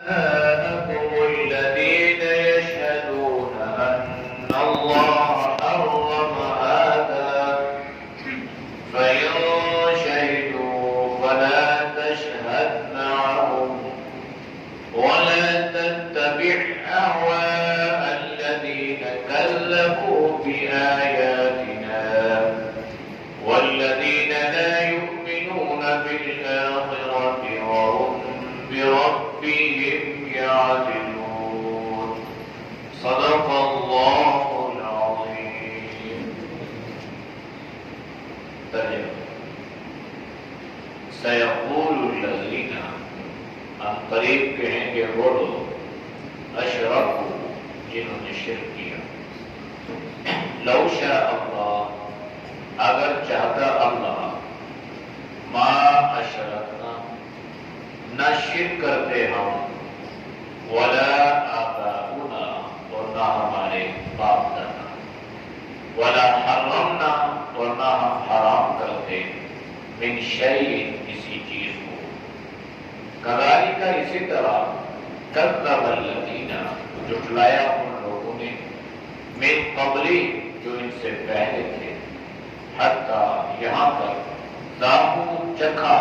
جاءكم الذين يشهدون أن الله حرم هذا فإن شهدوا فلا تشهد معهم ولا تتبع أهواء الذين كذبوا بآياتنا والذين لا يؤمنون بالآخرة وهم بربهم يعدلون صدق الله العظيم. ترجمہ سيقول الذين ہم قریب کہیں گے وہ لوگ اشرکوا جنہوں نے شرک کیا لو شاء اللہ اگر چاہتا اللہ ما اشرکنا نہ شرک کرتے ہم ولا آباؤنا اور نہ ہمارے باپ دادا ولا حرمنا اور نہ ہم حرام کرتے من شیء کسی چیز کو کذالک اسی طرح کذب الذین جھٹلایا ان لوگوں نے من قبلی جو ان سے پہلے تھے حتی یہاں تک ذاقوا چکھا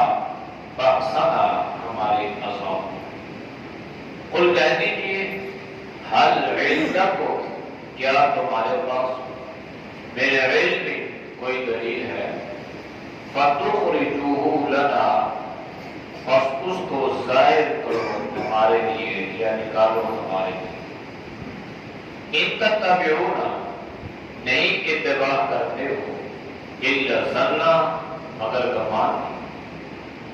بأسنا ہمارے عذاب قل کہہ دیجیے حل عندکم کیا تمہارے پاس میرے علم میں کوئی دلیل ہے فتخرجوہ لنا بس اس کو ظاہر کرو تمہارے لیے یا نکالو ہمارے لیے ان تتبعون نہیں اتباع کرتے ہو الا ظنا مگر گمان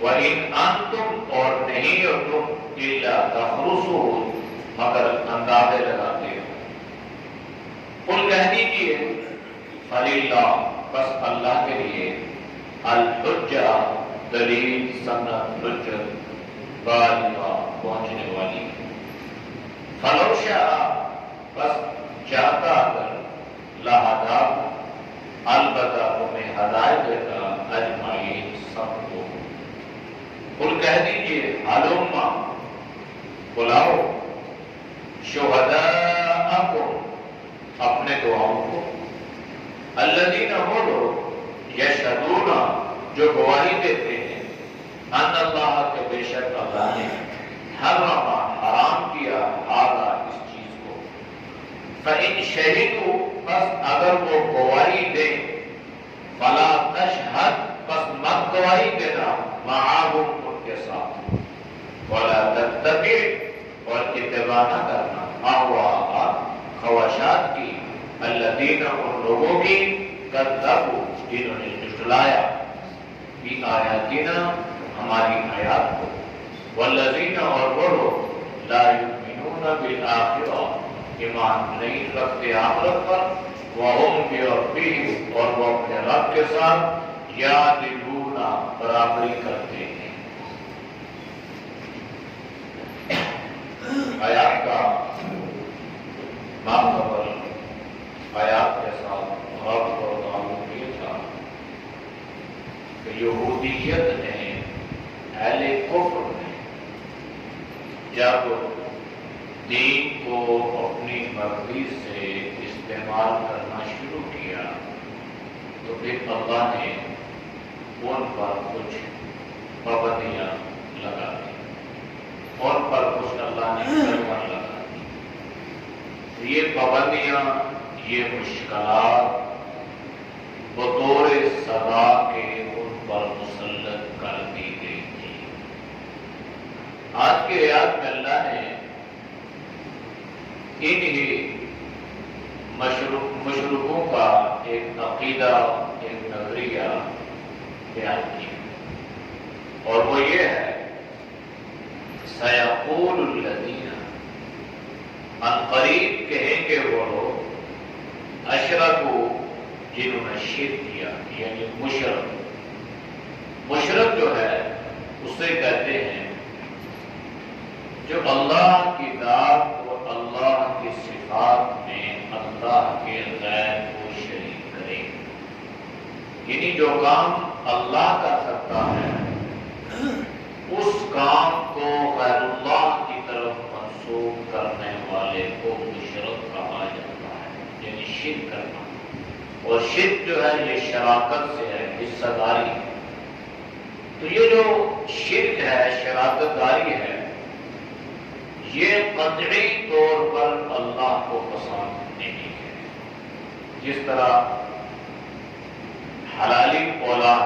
وَإِنْ أَنْتُمْ اور نہیں ہو تم الا تخرصون مگر اندازے لگاتے ہو قل کہہ دیجیے فللہ بس اللہ کے لیے الحجہ دلیل سند حجت بالغہ پہنچنے والی فلو شاء بس چاہتا اگر لہداکم البتہ تمہیں ہدایت دیتا اجمعین سب کو قل کہہ دیجیے ہلما بلاؤ شہداءکم اپنے گواہوں کو الذین وہ لوگ یشہدون جو گواہی دیتے ہیں ان اللہ کے بے شک اللہ نے حرم حرام کیا ہذا اس چیز کو فإن شہدوا بس اگر وہ گواہی دیں فلا تشہد بس مت گواہی دینا معاہم ان کے ساتھ ولا تتبع اور اتباع نہ کرنا اہواء خواہشات کی الذین ان لوگوں کی کذبوا جنہوں نے جھٹلایا بھی آیاتنا ہماری آیات کو والذین اور وہ لوگ لا یؤمنون بالآخرہ ایمان نہیں رکھتے آخرت پر وہم بربہم اور وہ اپنے رب کے ساتھ یعدلون برابری کرتے ہیں. آیات کا ماقبل آیات کے ساتھ رب اور تعلق یہ تھا کہ یہودیت نے اہل کفر نے جب دین کو اپنی مرضی سے استعمال کرنا شروع کیا تو پھر اللہ نے ان پر کچھ پابندیاں لگا دی ان پر کچھ اللہ نے کلمہ لگا دی. یہ پابندیاں یہ مشکلات بطور سزا کے ان پر مسلط کر دی گئی تھی. آج کی آیات میں اللہ نے انہی مشرکوں کا ایک عقیدہ ایک نظریہ بیان کیا اور وہ یہ ہے سیقول الذین ان قریب کہیں گے وہ لوگ اشرکوا جنہوں نے شرک کیا یعنی مشرک جو ہے اسے کہتے ہیں جو اللہ کی ذات اور اللہ کی صفات میں اللہ کے غیر کو شریک کرے یعنی جو کام اللہ کر سکتا ہے اس کام کو غیر اللہ کی طرف شرک کرنا. اور شرک جو ہے یہ شراکت سے ہے، حصہ داری. تو یہ جو شرک ہے، شراکت داری ہے، یہ قطعی طور پر اللہ کو پسند نہیں ہے. جس طرح حلالی اولاد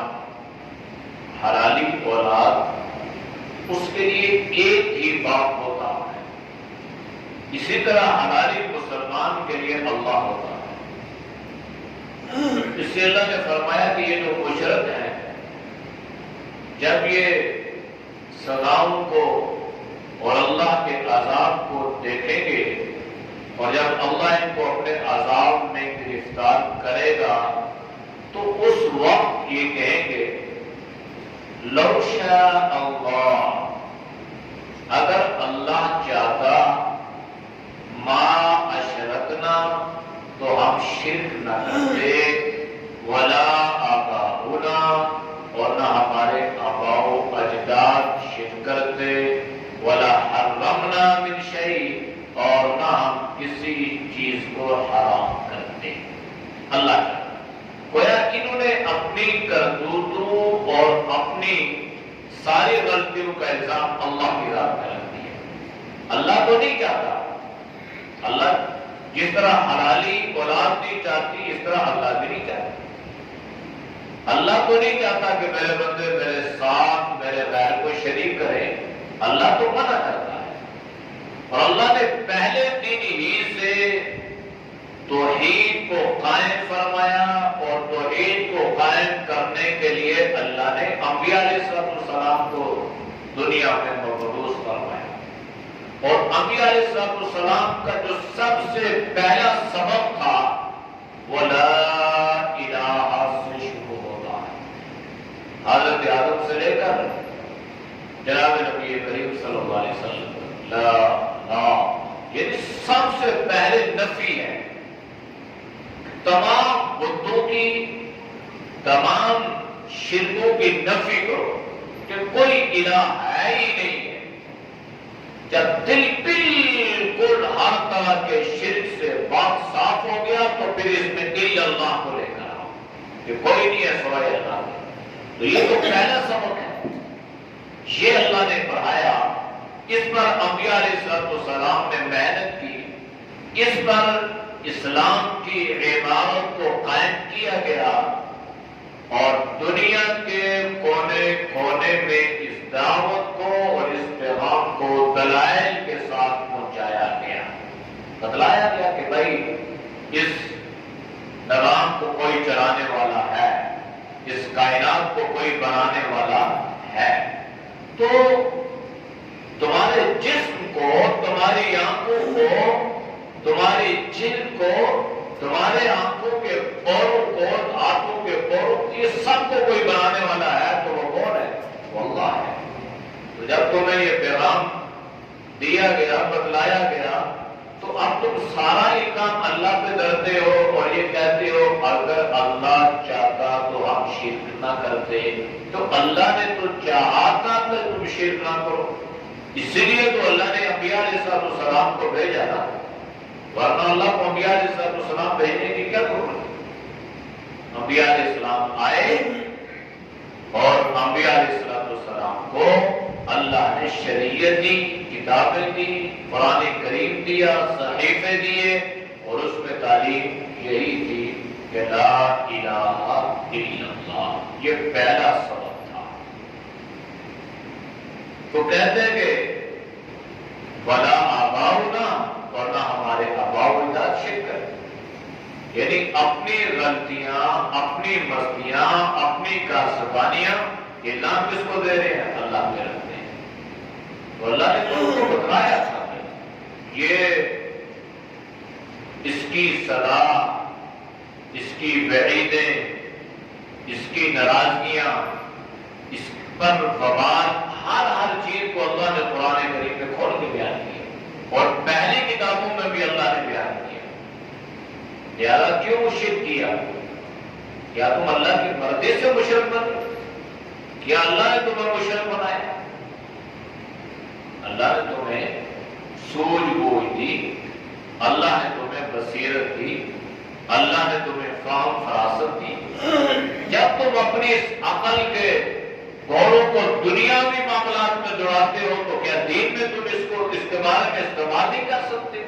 اس کے لیے ایک ہی باپ ہوتا ہے، اسی طرح حلالی مسلمان کے لیے اللہ ہوتا ہے. اس سے اللہ نے فرمایا کہ یہ جو مشرک ہیں جب یہ سزاؤں کو اور اللہ کے عذاب کو دیکھیں گے اور جب اللہ ان کو اپنے عذاب میں گرفتار کرے گا تو اس وقت یہ کہیں گے لو شاء اللہ، اگر اللہ چاہتا، ما اشرکنا، تو ہم شرک نہ کرتے، ولا آباؤنا، اور نہ ہمارے آباء و اجداد شرک کرتے، ولا حرمنا من شیء، اور نہ ہم کسی چیز کو حرام کرتے. اللہ کا گویا انہوں نے اپنی کرتوتوں اور اپنی ساری غلطیوں کا الزام اللہ کی ذات میں رکھ دیا. اللہ تو نہیں چاہتا. اللہ جس طرح حلالی اولاد نہیں چاہتی، اس طرح اللہ بھی نہیں چاہتا. اللہ تو نہیں چاہتا کہ میرے بندے میرے ساتھ میرے غیر کو شریک کرے. اللہ تو منع کرتا ہے. اور اللہ نے پہلے دن ہی سے توحید کو قائم فرمایا، اور توحید کو قائم کرنے کے لیے اللہ نے انبیاء علیہ السلام کو دنیا میں مبعوث فرمایا. اور انبیاء علیہ السلام کا جو سب سے پہلا سبب تھا وہ لا الہ سے شروع ہوتا ہے. حضرت آدم سے لے کر جناب نبی کریم صلی اللہ علیہ وسلم لا الہ، یہ سب سے پہلے نفی ہے. تمام بتوں کی، تمام شرکوں کی نفی کرو کہ کوئی الہ ہے ہی نہیں ہے. جب دل بالکل ہر طرح کے شرک سے بات صاف ہو گیا تو پھر اس میں الا اللہ کو لے کر آؤ کہ کوئی نہیں ہے سوائے اللہ کے. تو یہ تو پہلا سبق ہے، یہ اللہ نے پڑھایا. اس پر انبیاء علیہ السلام نے محنت کی، اس پر اسلام کی عمارت کو قائم کیا گیا، اور دنیا کے کونے کونے میں اس دعوت کو اور اس پیغام کو دلائل کے ساتھ پہنچایا گیا. بتلایا گیا کہ بھائی اس نظام کو کوئی چلانے والا ہے، اس کائنات کو کوئی بنانے والا ہے. تو تمہارے جسم کو، تمہاری آنکھوں کو، تمہاری جلد کو، تمہارے آنکھوں کے پوروں کو، ہاتھوں کے پوروں، یہ سب کو کوئی بنانے والا ہے. تو وہ کون ہے؟ وہ اللہ ہے. تو جب تمہیں یہ پیغام دیا گیا، بتلایا گیا، تو اب تم سارا یہ کام اللہ پہ ڈرتے ہو اور یہ کہتے ہو اگر اللہ چاہتا تو ہم شرک نہ کرتے. تو اللہ نے تو چاہا تھا کہ تم شرک نہ کرو، اسی لیے تو اللہ نے انبیاء علیہ السلام کو بھیجا نا. ورنہ اللہ کو انبیاء علیہ السلام بھیجنے کی کیا ضرورت؟ انبیاء علیہ السلام آئے اور انبیاء علیہ السلام کو اللہ نے شریعت دی، کتابیں دی، قرآن کریم دیا، صحیفے دیے، اور اس میں تعلیم یہی تھی کہ لا الہ الا اللہ. یہ پہلا سبق تھا. تو کہتے ہیں کہ ولا آباؤنا، اور نہ ہمارے آباء و اجداد شرک کرتے. یعنی اپنی غلطیاں، اپنی مستیاں، اپنی کاسبانیاں، یہ نام کس کو دے رہے ہیں؟ اللہ کے رکھتے ہیں. تو اللہ نے تو ان کو بتلایا تھا یہ اس کی سزا، اس کی وعیدیں، اس کی ناراضگیاں، اس پر وبال، ہر چیز کو اللہ نے قرآن کریم میں کھول کے بیان کیا، اور پہلی کتابوں میں بھی اللہ نے بیان کیا. لہذا کیوں شرک کیا؟ کیا تم اللہ کی مرضی سے مشرک بن؟ کیا اللہ نے تمہیں مشرک بنایا؟ اللہ نے تمہیں سوجھ بوجھ دی، اللہ نے تمہیں بصیرت دی، اپنی اس عقل کے غوروں کو دنیاوی معاملات میں جڑاتے ہو تو کیا دین میں تم اس کو اس کے بارے میں استعمال نہیں کر سکتے؟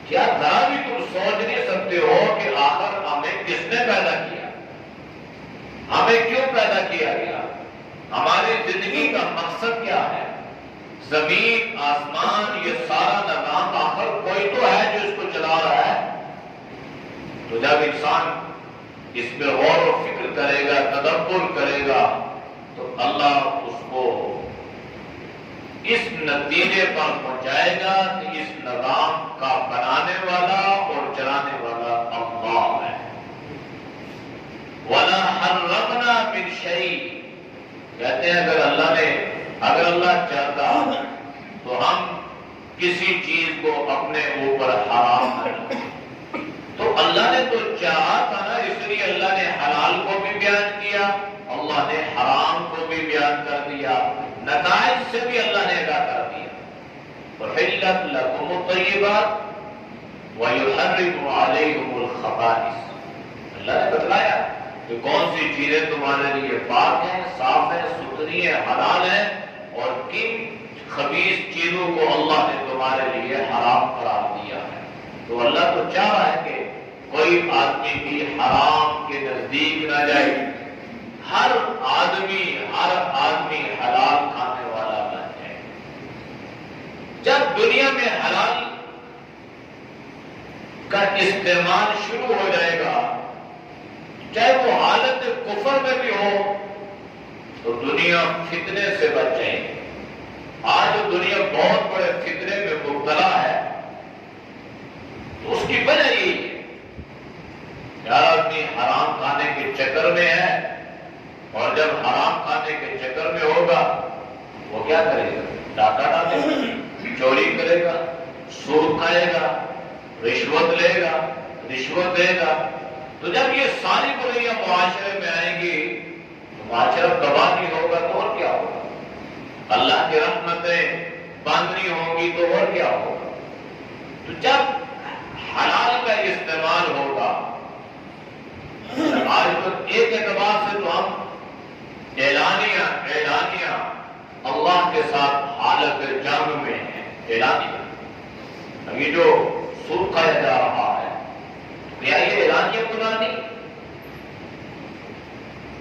کیا ذرا بھی تم سوچ نہیں سکتے ہو کہ آخر ہمیں کس نے پیدا کیا، ہمیں کیوں پیدا کیا گیا، ہماری زندگی کا مقصد کیا ہے؟ زمین آسمان یہ سارا نظام آخر کوئی تو ہے جو اس کو چلا رہا ہے۔ تو جب انسان اس پہ غور و فکر کرے گا، تدبر کرے گا، تو اللہ اس کو اس نتیجے پر پہنچائے گا کہ اس نظام کا بنانے والا اور چلانے والا اللہ ہے۔ وَلَا حَرَّمْنَا مِنْ شَيْءٍ، کہتے ہیں اگر اللہ چاہتا تو ہم کسی چیز کو اپنے اوپر حرام نہ کرتے۔ تو اللہ نے تو چاہا تھا نا، اس لیے اللہ نے حلال کو بھی بیان کیا، اللہ نے حرام کو بھی بیان کر دیا، نتائج سے بھی اللہ نے ادا کر دیا۔ وَحِلَّتْ لَكُمُ الطَّيِّبَاتُ وَيُحَرِّمُ عَلَيْكُمُ الْخَبَائِثَ، اللہ نے بتلایا کہ کون سی چیزیں تمہارے لیے پاک ہیں، صاف ہیں، ستھری ہیں، حلال ہیں، اور کن خبیث چیزوں کو اللہ نے تمہارے لیے حرام قرار دیا ہے۔ تو اللہ تو چاہ رہا ہے کہ کوئی آدمی بھی حرام کے نزدیک نہ جائے، ہر آدمی حلال کھانے والا بن جائے۔ جب دنیا میں حلال کا استعمال شروع ہو جائے گا، چاہے وہ حالت کفر میں بھی ہو، تو دنیا فتنے سے بچ جائے گی۔ آج دنیا بہت بڑے فتنے میں مبتلا ہے، تو اس کی وجہ یہی ہے کہ آدمی حرام کھانے کے چکر میں ہے، اور جب حرام کھانے کے چکر میں ہوگا وہ کیا کرے گا؟ ڈاکہ ڈالے گا، چوری کرے گا، سود کھائے گا، رشوت لے گا، رشوت دے گا۔ تو جب یہ ساری برائیاں معاشرے میں آئیں گی تو معاشرہ تباہ نہیں ہوگا تو اور کیا ہوگا؟ اللہ کی رحمتیں بند نہیں ہوں گی تو اور کیا ہوگا؟ تو جب حلال کا استعمال ہوگا، آج تو ایک اعتبار سے تو ہم اعلانیہ اللہ کے ساتھ حالت جنگ میں ہیں۔ اعلانیہ ابھی جو سود کھایا جا رہا ہے، کیا یہ اعلانیہ گناہ نہیں؟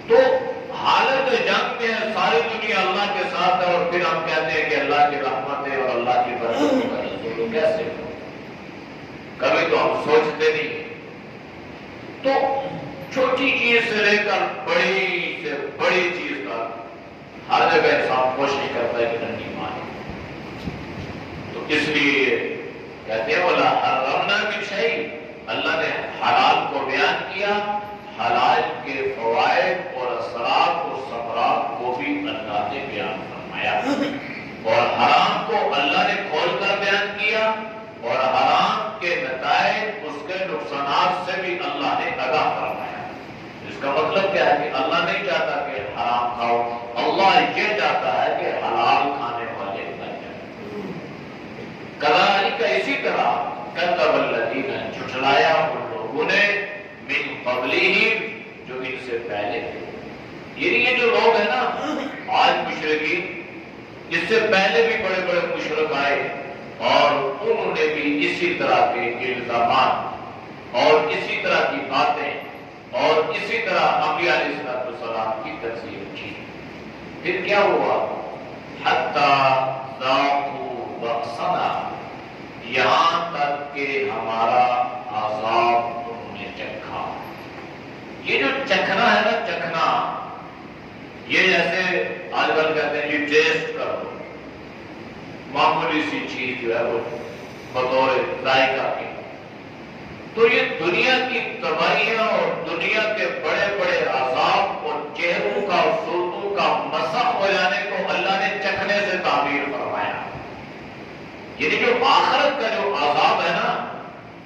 تو حالت جنگ میں ہے، ساری دنیا اللہ کے ساتھ ہے، اور پھر ہم کہتے ہیں کہ اللہ کی رحمت ہے اور اللہ کی برکت ہے، تو کیسے ہو؟ کبھی تو ہم سوچتے نہیں۔ تو چھوٹی چیز سے لے کر بڑی سے بڑی چیز تک ہر جگہ انسان کوشش کرتا ہے کہ ننگی مانے۔ تو اس لیے کہتے ہیں وَلَا حَرَّمْنَا مِنْ شَيْءٍ، اللہ نے حلال کو بیان کیا، حلال کے فوائد اور اثرات اور ثمرات کو بھی اللہ نے بیان فرمایا، اور حرام کو اللہ نے کھول کر بیان کیا، اور حرام کے نتائج، اس کے نقصانات سے بھی اللہ نے آگاہ فرمایا۔ اس کا مطلب کیا ہے کہ اللہ نہیں چاہتا کہ حرام کھاؤ، اللہ یہ چاہتا ہے کہ حلال کھانے والے بن جائیں۔ کذالک، اسی طرح کذب الذین، جھٹلایا ان لوگوں نے، من قبلہم، جو ان سے پہلے تھے۔ یہ جو لوگ ہیں نا آج مشرکین، اس سے پہلے بھی بڑے بڑے مشرک آئے، اور انہوں نے بھی اسی طرح کے الزامات اور اسی طرح کی باتیں اور اسی طرح انبیاء علیہ السلام کی تکذیب کی۔ پھر کیا ہوا؟ حتی ذاقوا بأسنا، یہاں تک کہ ہمارا عذاب انہوں نے چکھا۔ یہ جو چکھنا ہے نا، چکھنا، یہ جیسے آج کل کہتے ہیں یہ ٹیسٹ کرو، معمولی سی چیز جو ہے وہ بطور ذائقہ کی، تو یہ دنیا کی تباہیاں اور دنیا کے بڑے بڑے عذاب اور چہروں کا اور صورتوں کا مسخ ہو جانے کو اللہ نے چکھنے سے تعبیر فرمایا۔ یعنی جو آخرت کا جو عذاب ہے نا،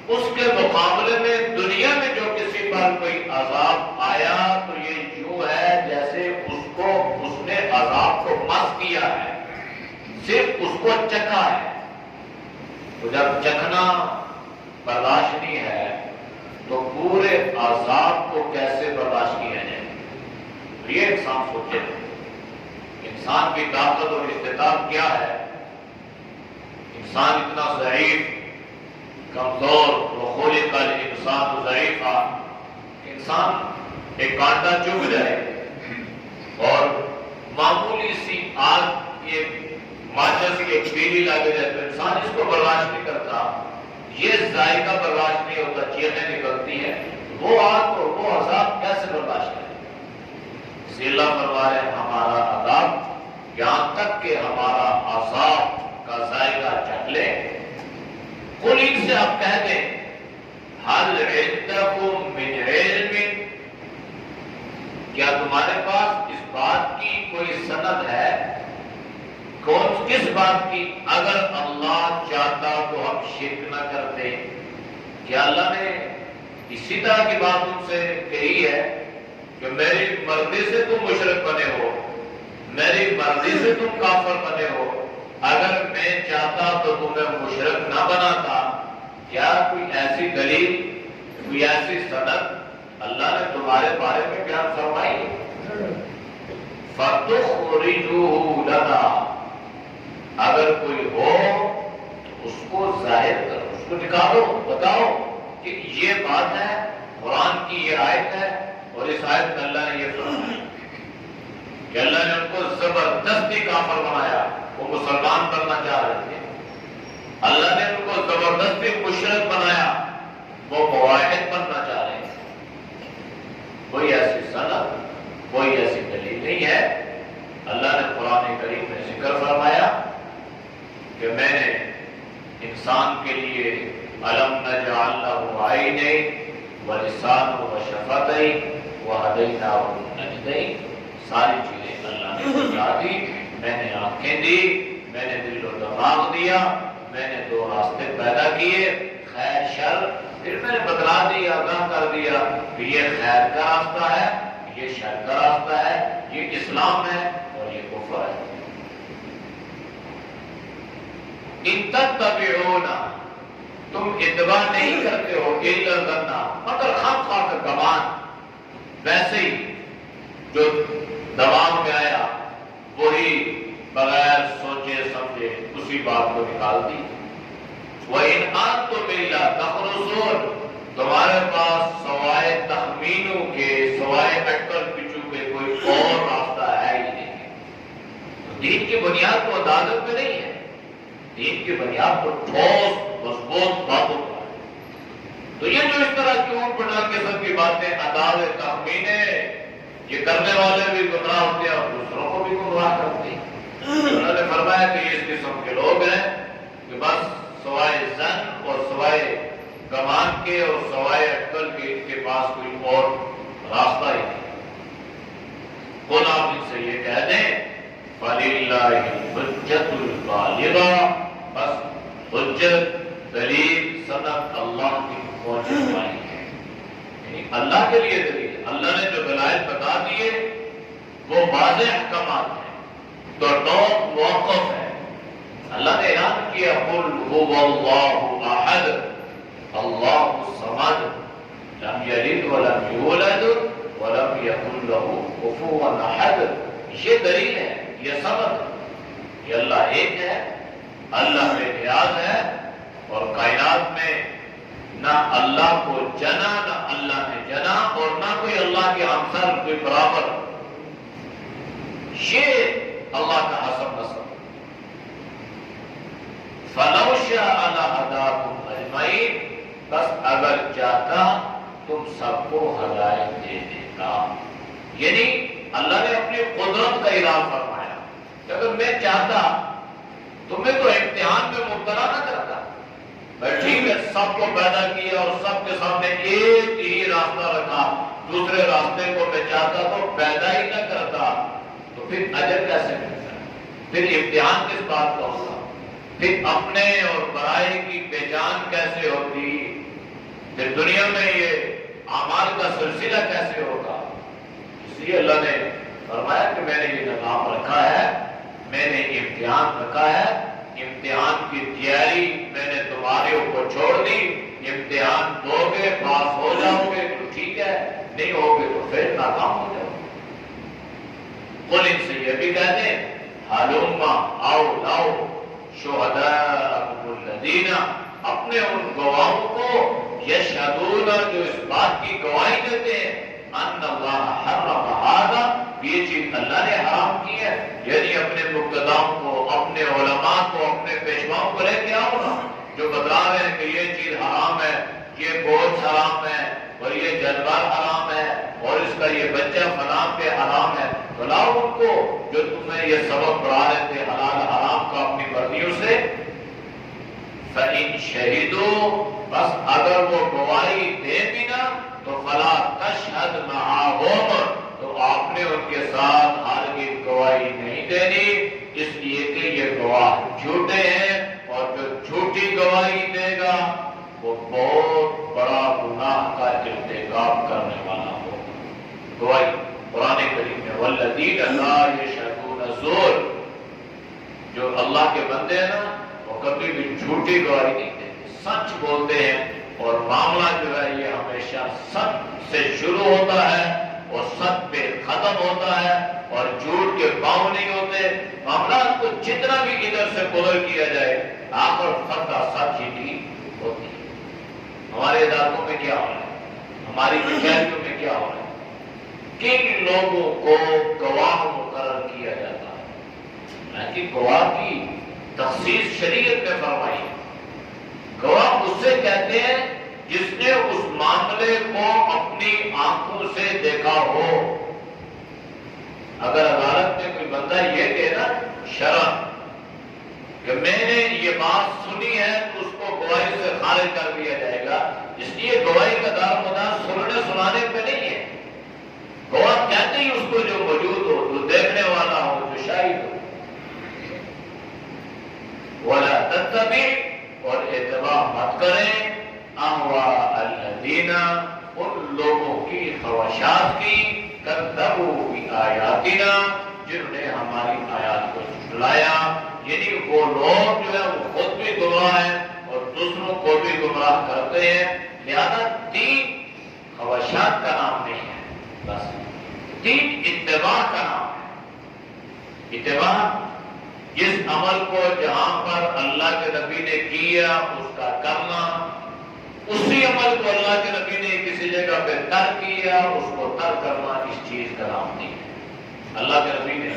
اس کے مقابلے میں دنیا میں جو کسی پر کوئی عذاب آیا تو یہ یوں ہے جیسے اس نے عذاب کو مس کیا ہے، صرف اس کو چکھا ہے۔ تو جب چکھنا برداشت نہیں ہے تو پورے عذاب کو کیسے برداشت کیا جائے؟ تو یہ انسان سوچے انسان کی طاقت اور استطاعت کیا ہے. انسان اتنا ضعیف کمزور وخلق الانسان ضعیفا، انسان ایک کانٹا چبھ جائے اور معمولی سی آگ یہ ماچس کی ایک تیلی لگے جائے تو انسان اس کو برداشت نہیں کرتا. یہ ذائقہ برداشت نہیں ہوتا، چیخیں نکلتی ہیں، وہ آگ اور وہ عذاب کیسے برداشت کرے. اللہ فرما رہے ہمارا عذاب یہاں تک کہ ہمارا عذاب کا ذائقہ چکھ لے. قل ان سے آپ کہہ دیں حل عندکم من علم، کیا تمہارے پاس اس بات کی کوئی سند ہے؟ کس بات کی؟ اگر اللہ چاہتا تو ہم شرک نہ کرتے. کیا اللہ نے اسی طرح کی بات ان سے کہی ہے کہ میری مرضی سے تم مشرک بنے ہو، میری مرضی سے تم کافر بنے ہو، اگر میں چاہتا تو تمہیں مشرک نہ بناتا؟ کیا کوئی ایسی دلیل، کوئی ایسی سند اللہ نے تمہارے بارے میں بیان فرمائی؟ فَتُخْرِجُوهُ لَنَا، اگر کوئی ہو تو اس کو ظاہر کرو، اس کو نکالو، بتاؤ کہ یہ بات ہے، قرآن کی یہ آیت ہے اور اس آیت میں اللہ نے یہ فرمایا کہ اللہ نے ان کو زبردستی کافر بنایا. وہ مسلمان بننا چاہ رہے تھے، اللہ نے ان کو زبردستی مشرک بنایا، وہ موحد بننا چاہ رہے تھے. کوئی ایسی سند، کوئی ایسی دلیل نہیں ہے. اللہ نے قرآن کریم میں ذکر فرمایا کہ میں نے انسان کے لیے الم نجعل لہ عینین ولسانا وشفتین وہدیناہ النجدین، ساری چیزیں اللہ نے بتا دی. میں نے آنکھیں دی، میں نے دل و دماغ دیا، میں نے دو راستے پیدا کیے، خیر شر. پھر میں نے بتلا دیا، آگاہ کر دیا کہ یہ خیر کا راستہ ہے، یہ شر کا راستہ ہے، یہ اسلام ہے اور یہ کفر ہے. ان تتبعون، تم اتباع نہیں کرتے ہو الا الظن، مگر خام خواہ کا گمان. ویسے ہی جو دماغ میں آیا وہی بغیر سوچے سمجھے اسی بات کو نکال دی. وَإِنْ أَنْتُمْ إِلَّا تَخْرُصُونَ، تمہارے پاس سوائے تخمینوں کے، سوائے اٹکل پچو کے کوئی اور راستہ ہے ہی نہیں. دین کی بنیاد تو عدالت میں نہیں ہے، دین کی بنیاد تو ٹھوس مضبوط باتوں پر ہے. تو یہ جو اس طرح کی اونٹ پٹا قسم کی باتیں، عدالت، تخمینے، یہ کرنے والے بھی گمراہ ہوتے ہیں اور دوسروں کو بھی گمراہ کرتے ہیں. انہوں نے فرمایا کہ اس قسم کے لوگ ہیں کہ بس سوائے زن اور سوائے گمان کے اور سوائے عقل کے ان کے پاس کوئی اور راستہ ہی نہیں. قل آپ ان سے یہ کہہ دیں فَلِلَّهِ الْحُجَّةُ الْبَالِغَةُ، بس حجت، دلیل، سند اللہ کی پہنچنے والی ہے. یعنی اللہ کے لیے دلیل، اللہ نے جو دلائل بتا دیے وہ واضح احکامات ہیں، تو ٹوک موقف ہے. اللہ نے اعلان کیا قل هو اللہ احد اللہ الصمد لم یلد ولم یولد ولم یکن له کفوا احد. یہ دلیل ہے، یہ سند، یہ اللہ ایک ہے، اللہ بے نیاز ہے اور کائنات میں نہ اللہ کو جنا، نہ اللہ نے جنا، اور نہ کوئی اللہ کے ہمسر، کوئی برابر. یہ اللہ کا حسب نسب. فَلَوْ شَاءَ لَهَدَاكُمْ أَجْمَعِينَ، بس اگر چاہتا تم سب کو ہدایت دے دیتا. یعنی اللہ نے اپنی قدرت کا اعلان فرمایا کہ اگر میں چاہتا تمہیں تو امتحان میں مبتلا نہ کرتا. ٹھیک ہے، سب کو پیدا کیا اور سب کے سامنے ایک ہی راستہ رکھا، دوسرے راستے کو میں چاہتا تو پیدا ہی نہ کرتا، تو پھر اجر کیسے ملتا؟ پھر امتحان کس بات کا ہوگا؟ پھر اپنے اور برائے کی پہچان کیسے ہوتی؟ پھر دنیا میں یہ اعمال کا سلسلہ کیسے ہوگا؟ اس لیے اللہ نے فرمایا کہ میں نے یہ نظام رکھا ہے، میں نے امتحان رکھا ہے. امتحان کی تیاری میں نے تمہارے اوپر چھوڑ دی. امتحان دو گے، پاس ہو جاؤ گے تو ٹھیک ہے، نہیں ہوگے تو پھر ناکام ہو جاؤ گے. قل ان سے یہ بھی کہہ دیں ہلما آؤ لاؤ شہداءکم الذین اپنے ان گواہوں کو یشہدون جو اس بات کی گواہی دیتے ہیں ان اللہ حرم ھذا یہ چیز اللہ نے حرام کی ہے، یعنی اپنے مقتداؤں کو، اپنے علماء کو، اپنے پیشواؤں کو لے کے آؤ نا جو بتا رہے ہیں کہ یہ چیز حرام ہے، یہ گوشت حرام ہے اور یہ جانور حرام ہے اور اس کا یہ بچہ فلاں پہ حرام ہے، بلاؤ ان کو جو تمہیں یہ سبق پڑھا رہے تھے حلال حرام کا اپنی وردیوں سے۔ فَإِن شَهِدُوا بس اگر وہ گواہی دے بھی نا تو فَلَا تَشْهَدْ مَعَهُمْ تو آپ نے ان کے ساتھ ہرگز گواہی نہیں دینی، اس لیے کہ یہ گواہ جھوٹے ہیں اور جو جھوٹی گواہی دے گا وہ بہت بڑا گناہ کا ارتکاب کرنے والا ہوگا۔ گواہی قرآن کریم میں وَالَّذِينَ لَا يَشْهَدُونَ الزُّورَ جو اللہ کے بندے ہیں نا وہ کبھی بھی جھوٹی گواہی نہیں دیتے، سچ بولتے ہیں اور معاملہ جو ہے یہ ہمیشہ سچ سے شروع ہوتا ہے اور سچ پہ ختم ہوتا ہے اور جھوٹ کے پاؤں نہیں ہوتے۔ معاملات کو جتنا بھی ادھر سے کور کیا جائے آخر فتح سچ ہی ہوتی ہے۔ ہمارے عدالتوں میں کیا ہو رہا ہے، ہماری کچہریوں میں کیا ہو رہا ہے، کن لوگوں کو گواہ مقرر کیا جاتا ہے کہ گواہ کی تخصیص شریعت میں فرمائی ہے۔ گواہ اس سے کہتے ہیں جس نے اس معاملے کو اپنی آنکھوں سے دیکھا ہو۔ اگر عدالت میں کوئی بندہ یہ کہے نا شرم کہ میں نے یہ بات سنی ہے تو اس کو گواہی سے خارج کر دیا جائے گا، اس لیے گواہی کا دار مدار سننے سنانے پہ نہیں ہے۔ گواہ کہتے ہی اس کو جو موجود ہو، جو دیکھنے والا ہو، جو شاہد ہو۔ وَلَا تَتَّبِعْ اور اتباع مت کریں اَهْوَاءَ الَّذِينَ ان لوگوں کی خواہشات کی كَذَّبُوا بِآيَاتِنَا جنہوں نے ہماری آیات کو جھٹلایا، یعنی وہ لوگ جو ہے وہ خود بھی گمراہ ہیں اور دوسروں کو بھی گمراہ کرتے ہیں۔ لہذا دین خواہشات کا نام نہیں ہے، بس دین اتباع کا نام ہے۔ اتباع جس عمل کو جہاں پر اللہ کے نبی نے کیا اس کا کرنا، اسی عمل کو اللہ کے نبی نے کسی جگہ پہ ترک کیا اس کو ترک کرنا، اس چیز کا نام نہیں ہے۔ اللہ کے نبی نے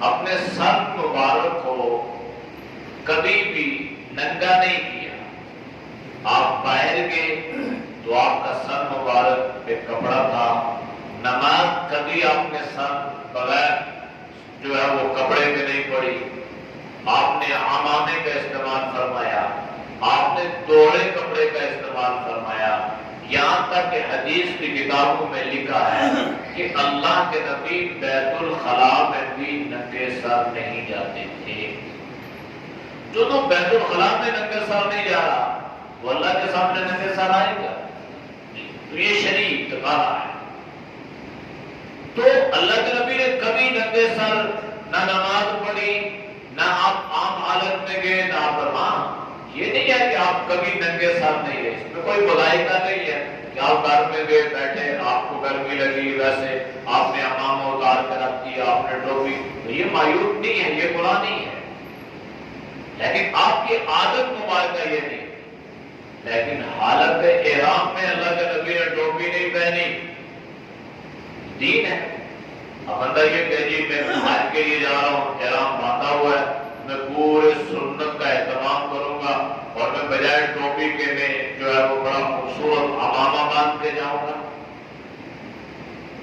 اپنے سر مبارک کو کبھی بھی ننگا نہیں کیا۔ آپ باہر گئے تو آپ کا سر مبارک پہ کپڑا تھا، نماز کبھی آپ نے سر بغیر جو ہے وہ کپڑے پہ نہیں پڑی، آپ نے عمامے کا استعمال فرمایا، آپ نے دوڑے کپڑے کا استعمال فرمایا، یہاں تک کہ حدیث کی کتابوں میں لکھا ہے کہ اللہ کے نبی بیت الخلاء میں بھی ننگے سر نہیں جاتے تھے۔ جو تو بیت الخلاء میں ننگے سر نہیں جا رہا وہ اللہ کے سامنے ننگے سر آئے گا؟ تو یہ شرعی تقاضا ہے۔ تو اللہ کے نبی نے کبھی ننگے سر نہ نماز پڑھی، نہ آپ عام حالت میں گئے، نہ آپ یہ نہیں ہے کہ آپ کبھی ننگے سر نہیں گئے، اس میں کوئی بغائی کا نہیں ہے کہ آپ گھر میں گئے بیٹھے، آپ کو گرمی لگی، ویسے آپ نے عمامہ اتار کے رکھ دیا، آپ نے ٹوپی، یہ معیوب نہیں ہے، یہ برا نہیں ہے، لیکن آپ کی عادت مبارکہ یہ نہیں۔ لیکن حالت احرام میں اللہ کے نبی نے ٹوپی نہیں پہنی، دین ہے۔ اب بندہ یہ کہ جی میں حج کے لیے جا رہا ہوں، احرام باندھا ہوا ہے، میں پورے سنت کا اہتمام کروں گا اور میں بجائے ٹوپی کے میں جو ہے وہ بڑا خوبصورت عمامہ باندھ کے جاؤں گا،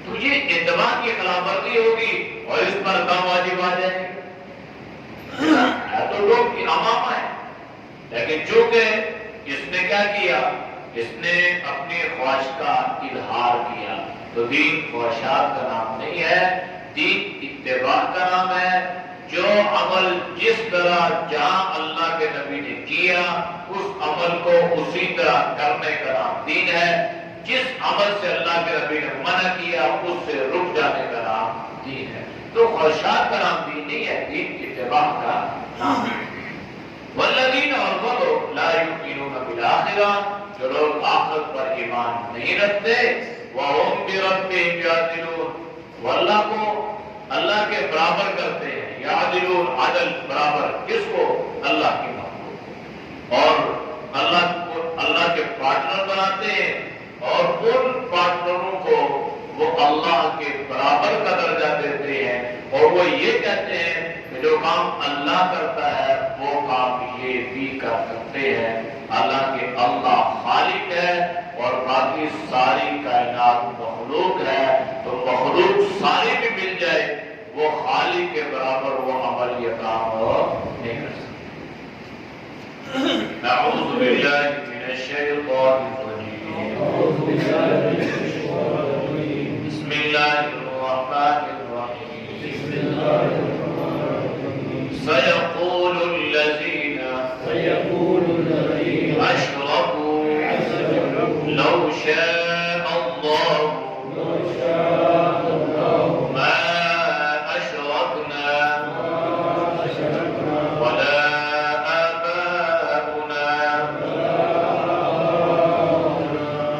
تو یہ اتباع کی خلاف ورزی ہوگی اور اس پر کام واجب آ جائے گا۔ تو لوگ کی عمامہ ہے، لیکن چونکہ اس نے کیا کیا، اس نے اپنی خواہش کا اظہار کیا، تو دین خواہشات کا نام نہیں ہے، دین اتباع کا نام ہے۔ جو عمل جس طرح جہاں اللہ کے نبی نے کیا اس عمل کو اسی طرح کرنے کا نام دین ہے، جس عمل سے اللہ کے نبی نے منع کیا اس سے رک جانے کا نام دین ہے۔ تو خواہشات کا نام دین نہیں ہے، دین اتباع کا نام ہے۔ والذین اور وہ لوگ لا یؤمنون بالآخرہ جو لوگ آخرت پر ایمان نہیں رکھتے، وَهُمْ بِرَبِّهِمْ يَعْدِلُونَ وہ اللہ کو اللہ کے برابر کرتے ہیں، یعدلون عدل برابر، کس کو؟ اللہ کی مخلوق، اور اللہ کے پارٹنر بناتے ہیں، اور ان پارٹنروں کو وہ اللہ کے برابر کا درجہ دیتے ہیں، اور وہ یہ کہتے ہیں کہ جو کام اللہ کرتا ہے وہ کام یہ بھی کر سکتے ہیں، حالانکہ اللہ خالق ہے اور باقی ساری کائنات مخلوق ہے، تو مخلوق ساری بھی مل جائے وہ خالق کے برابر وہ عمل یہ کام نہیں کر سکتے۔ نعوذ باللہ من الشیطان الرجیم، بسم اللہ الرحمن الرحیم، سيقول الذين أشركوا لو شاء الله ما أشركنا ولا آباؤنا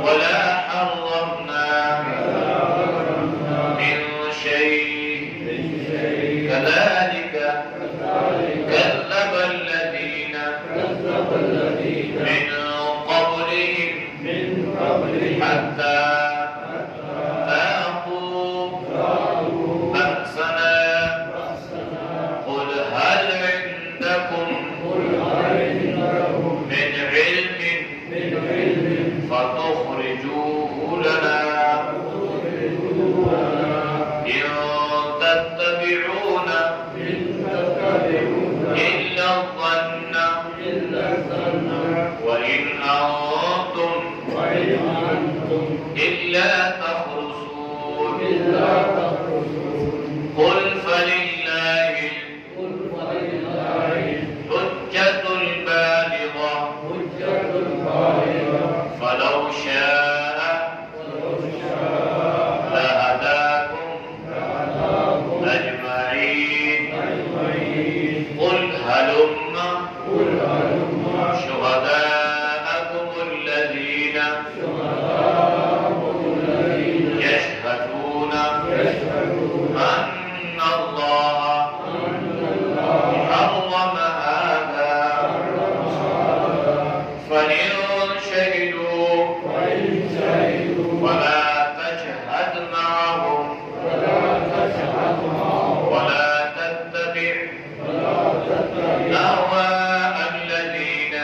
ولا حرمنا من شيء كذلك كذب الذين من قبلهم حتى ذاقوا بأسنا قل هل عندكم من علم فتخرجوه لنا إن تتبعون إلا الظن وإن أنتم إلا تخرصون قل فلله الحجة البالغة فلو شاء لهداكم أجمعين قل هلم شهداءكم الذين يشهدون أن الله حرم هذا فإن شهدوا ولا تشهد معهم ولا تتبع أهواء الذين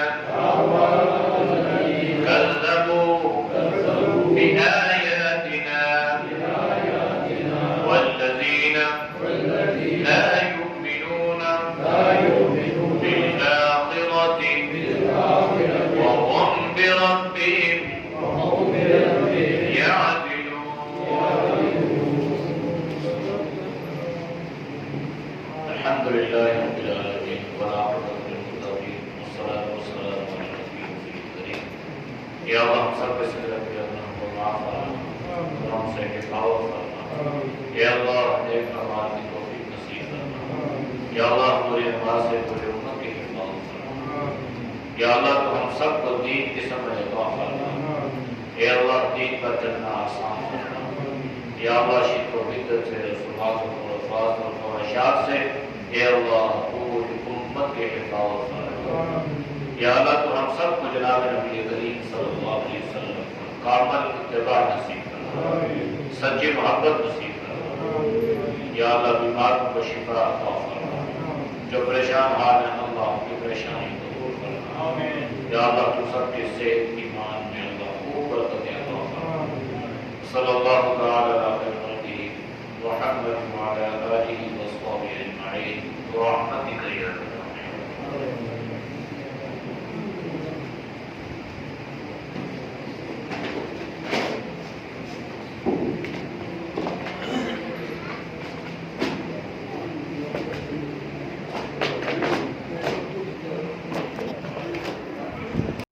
كذبوا بآياتنا والذين لا يؤمنون بالآخرة وهم بربهم يعدلون. الحمد لله رب العالمين والعاقبة للمتقين والصلاة والسلام على نبينا الكريم. یا اللہ ہم سب سے رب ہم کو معاف فرما، ہم سے حفاظت فرما، یا اللہ نیک اعمال کی توفیق نصیب فرما، یا اللہ پورے نماز سے پورے امت کی حفاظت فرما، یا اللہ تو ہم سب کو دین کی سمجھ عطا فرما، یا اللہ دین پر چلنا آسان فرما، یا اللہ شرک و بدعت سے، رسومات و الفاظ اور خواہشات سے، یا اللہ پوری امت کی حفاظت فرما، یا اللہ تو ہم سب کو جناب نبی کریم صلی اللہ علیہ وسلم کامل اتباع نصیب فرما، سچی محبت نصیب فرما، یا اللہ بیماروں کو شفا عطا فرما، جو پریشان حال ہیں اللہ ان کی پریشانی کو دور فرما، یا اللہ تو سب کے صحت ایمان میں اللہ خوب برکت عطا فرما، صلی اللہ تعالی علیہ